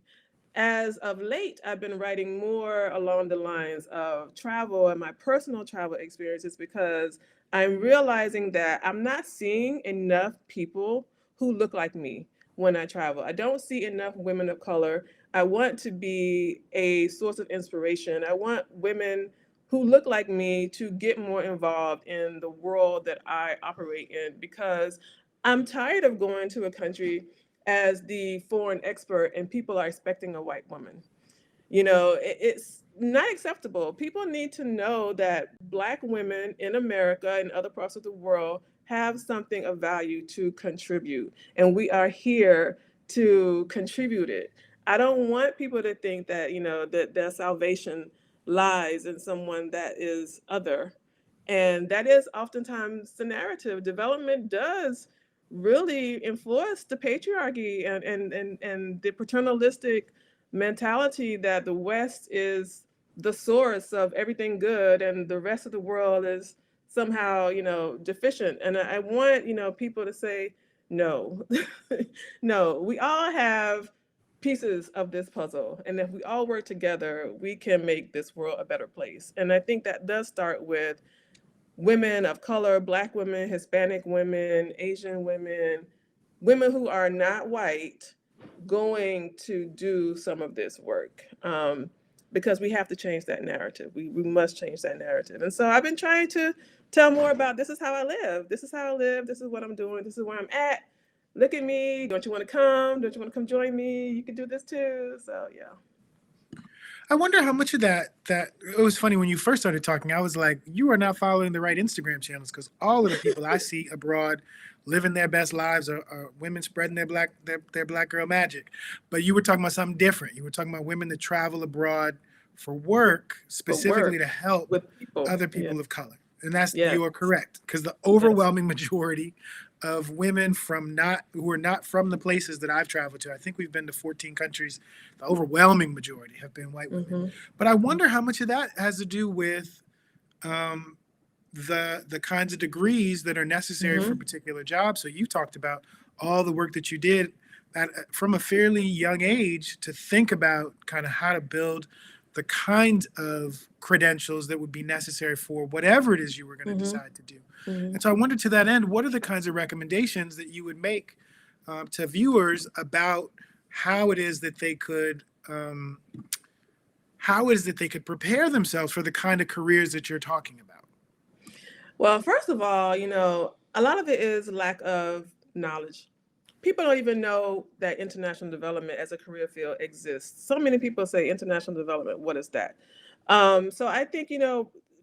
As of late, I've been writing more along the lines of travel and my personal travel experiences, because I'm realizing that I'm not seeing enough people who look like me when I travel. I don't see enough women of color. I want to be a source of inspiration. I want women who look like me to get more involved in the world that I operate in, because I'm tired of going to a country as the foreign expert and people are expecting a white woman. It's not acceptable. People need to know that Black women in America and other parts of the world have something of value to contribute, and we are here to contribute it. I don't want people to think that, that their salvation lies in someone that is other. And that is oftentimes the narrative. Development does really influence the patriarchy and the paternalistic mentality that the West is the source of everything good and the rest of the world is somehow, deficient. And I want, people to say, no, no, we all have pieces of this puzzle. And if we all work together, we can make this world a better place. And I think that does start with women of color, Black women, Hispanic women, Asian women, women who are not white, going to do some of this work, because we have to change that narrative. We must change that narrative. And so I've been trying to tell more about, this is how I live. This is how I live. This is what I'm doing. This is where I'm at. Look at me. Don't you want to come? Don't you want to come join me? You can do this too. So, yeah. I wonder how much of that it was funny when you first started talking. I was like, you are not following the right Instagram channels, because all of the people I see abroad living their best lives are women spreading their black girl magic. But you were talking about something different. You were talking about women that travel abroad for work for specifically work to help with people. other Yeah. people of color. And that's, Yes. you are correct, because the Yes. overwhelming majority of women who are not from the places that I've traveled to, I think we've been to 14 countries, the overwhelming majority have been white women. Mm-hmm. But I wonder how much of that has to do with um, the kinds of degrees that are necessary for Mm-hmm. particular jobs. So you talked about all the work that you did from a fairly young age to think about kind of how to build the kind of credentials that would be necessary for whatever it is you were going to Mm-hmm. decide to do. Mm-hmm. And so I wonder, to that end, what are the kinds of recommendations that you would make to viewers about how it is that they could prepare themselves for the kind of careers that you're talking about? Well, first of all, a lot of it is lack of knowledge. People don't even know that international development as a career field exists. So many people say international development, what is that? So I think,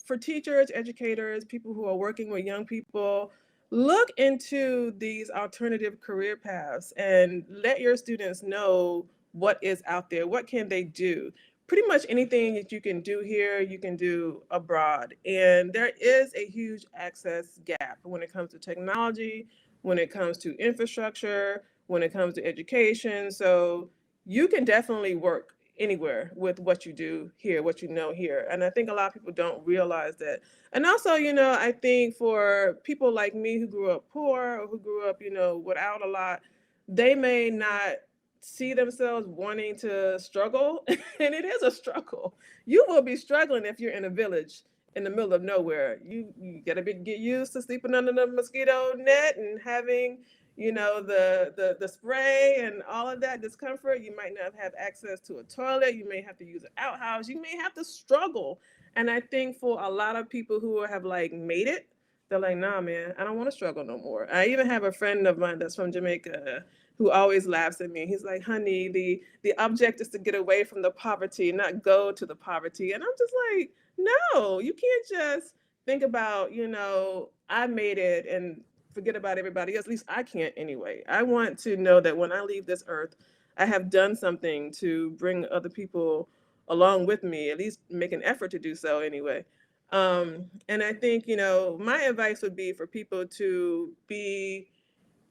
for teachers, educators, people who are working with young people, look into these alternative career paths and let your students know what is out there. What can they do? Pretty much anything that you can do here, you can do abroad. And there is a huge access gap when it comes to technology, when it comes to infrastructure, when it comes to education. So you can definitely work anywhere with what you do here, what you know here. And I think a lot of people don't realize that. And also, I think for people like me who grew up poor or who grew up, without a lot, they may not see themselves wanting to struggle. And it is a struggle. You will be struggling if you're in a village in the middle of nowhere. You gotta get used to sleeping under the mosquito net and having, the spray and all of that discomfort. You might not have access to a toilet. You may have to use an outhouse. You may have to struggle. And I think for a lot of people who have like made it, they're like, nah, man, I don't want to struggle no more. I even have a friend of mine that's from Jamaica who always laughs at me. He's like, honey, the object is to get away from the poverty, not go to the poverty. And I'm just like, no, you can't just think about, I made it and forget about everybody else. At least I can't anyway. I want to know that when I leave this earth, I have done something to bring other people along with me, at least make an effort to do so anyway. And I think, my advice would be for people to be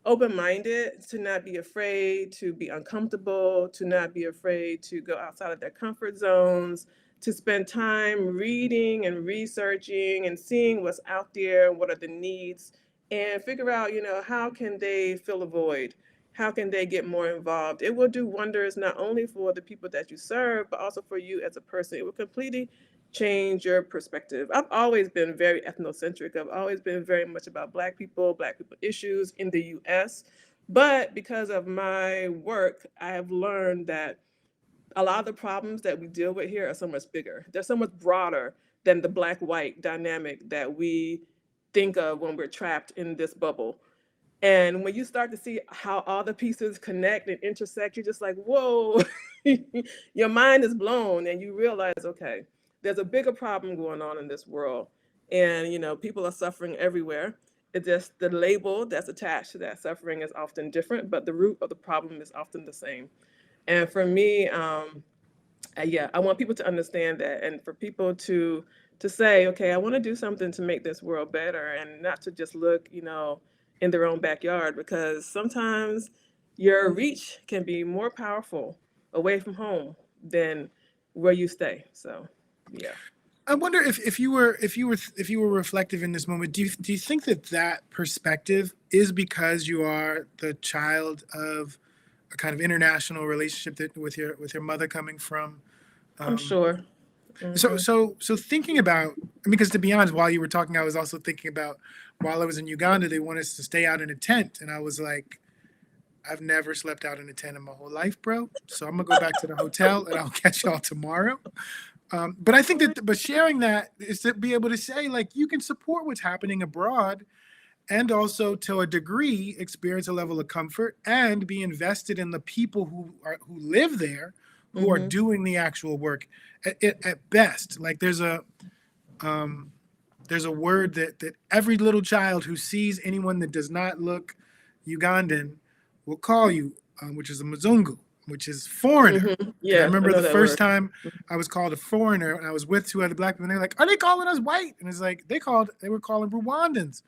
open-minded, to not be afraid to be uncomfortable, to not be afraid to go outside of their comfort zones, to spend time reading and researching and seeing what's out there, what are the needs, and figure out, how can they fill a void? How can they get more involved? It will do wonders not only for the people that you serve, but also for you as a person. It will completely change your perspective. I've always been very ethnocentric. I've always been very much about Black people issues in the US. But because of my work, I have learned that a lot of the problems that we deal with here are so much bigger. They're so much broader than the Black white dynamic that we think of when we're trapped in this bubble. And when you start to see how all the pieces connect and intersect, you're just like, whoa, your mind is blown and you realize, okay, there's a bigger problem going on in this world. And, people are suffering everywhere. It's just the label that's attached to that suffering is often different, but the root of the problem is often the same. And for me, yeah, I want people to understand that, and for people to say, okay, I want to do something to make this world better, and not to just look, in their own backyard, because sometimes your reach can be more powerful away from home than where you stay. So, yeah. I wonder if you were reflective in this moment. Do you think that perspective is because you are the child of a kind of international relationship that with your mother coming from? I'm Um, sure. so Hmm. so so thinking about, because to be honest, while you were talking, I was also thinking about, while I was in Uganda, they wanted us to stay out in a tent, and I was like, I've never slept out in a tent in my whole life, bro. So I'm gonna go back to the hotel, and I'll catch y'all tomorrow. But I think but sharing that is to be able to say, like, you can support what's happening abroad, and also to a degree experience a level of comfort and be invested in the people who live there, who are Hmm. doing the actual work. At best, like, um, there's a word that every little child who sees anyone that does not look Ugandan will call you, which is a Mzungu. which is foreigner. And I Yeah, I remember know the that first word. time I was called a foreigner, and I was with 2 other black people, and they're like, "Are they calling us white?" And it's like they were calling Rwandans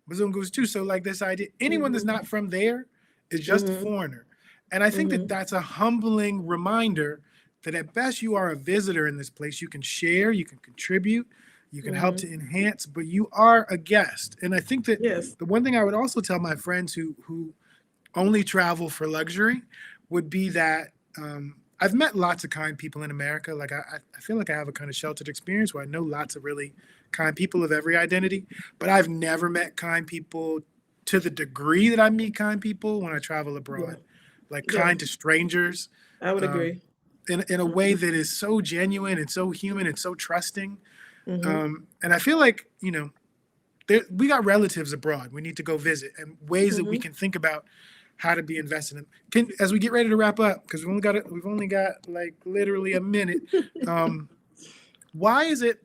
Bazungus too. So like this idea, anyone that's not from there is just a foreigner. And I think that that's a humbling reminder that at best you are a visitor in this place. You can share, you can contribute, you can help to enhance, but you are a guest. And I think that Yes. the one thing I would also tell my friends who only travel for luxury would be that I've met lots of kind people in America. Like I feel like I have a kind of sheltered experience where I know lots of really kind people of every identity, but I've never met kind people to the degree that I meet kind people when I travel Yeah. abroad, like Yeah. kind to strangers, I would agree. in a way that is so genuine and so human and so trusting. Mm-hmm. And I feel like, we got relatives abroad we need to go visit, and ways that we can think about how to be invested in. As we get ready to wrap up, because we've only got like literally a minute. Why is it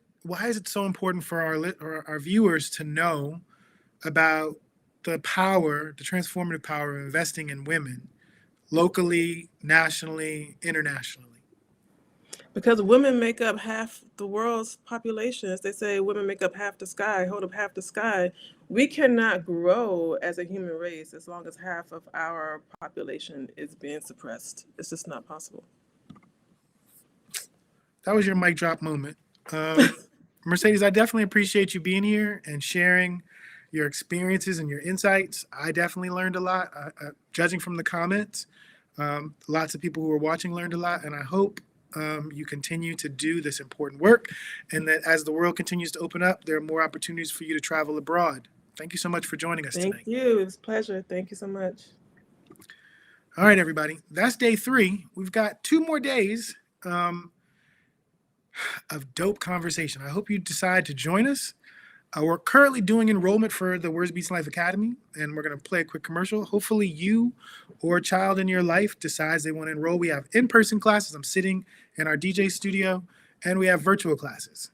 so important for our viewers to know about the transformative power of investing in women locally, nationally, internationally? Because women make up half the world's population. As they say, women make up half the sky, hold up half the sky. We cannot grow as a human race as long as half of our population is being suppressed. It's just not possible. That was your mic drop moment. Mercedes, I definitely appreciate you being here and sharing your experiences and your insights. I definitely learned a lot. Judging from the comments, lots of people who are watching learned a lot, and I hope you continue to do this important work, and that as the world continues to open up, there are more opportunities for you to travel abroad. Thank you so much for joining us Thank tonight. you. It was a pleasure. Thank you so much. All right, everybody. That's day 3. We've got 2 more days of dope conversation. I hope you decide to join us. We're currently doing enrollment for the Words Beats Life Academy, and we're going to play a quick commercial. Hopefully you or a child in your life decides they want to enroll. We have in-person classes. I'm sitting in our DJ studio, and we have virtual classes.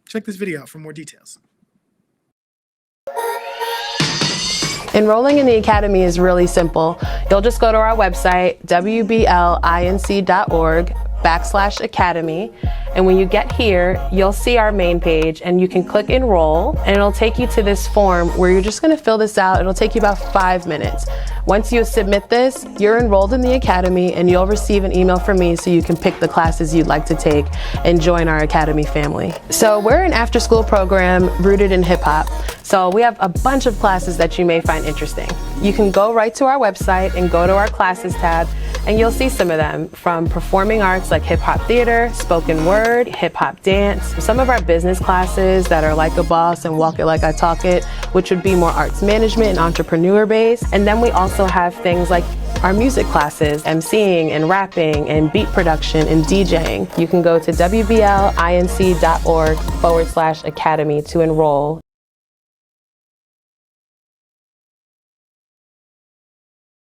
Check this video out for more details. Enrolling in the Academy is really simple. You'll just go to our website, wblinc.org/academy. And when you get here, you'll see our main page and you can click enroll, and it'll take you to this form where you're just gonna fill this out. It'll take you about 5 minutes. Once you submit this, you're enrolled in the Academy, and you'll receive an email from me so you can pick the classes you'd like to take and join our Academy family. So we're an after-school program rooted in hip hop. So we have a bunch of classes that you may find interesting. You can go right to our website and go to our classes tab, and you'll see some of them, from performing arts like hip hop theater, spoken word, hip hop dance, some of our business classes that are like a boss and walk it like I talk it, which would be more arts management and entrepreneur based. And then we also have things like our music classes, emceeing and rapping and beat production and DJing. You can go to wblinc.org/academy to enroll.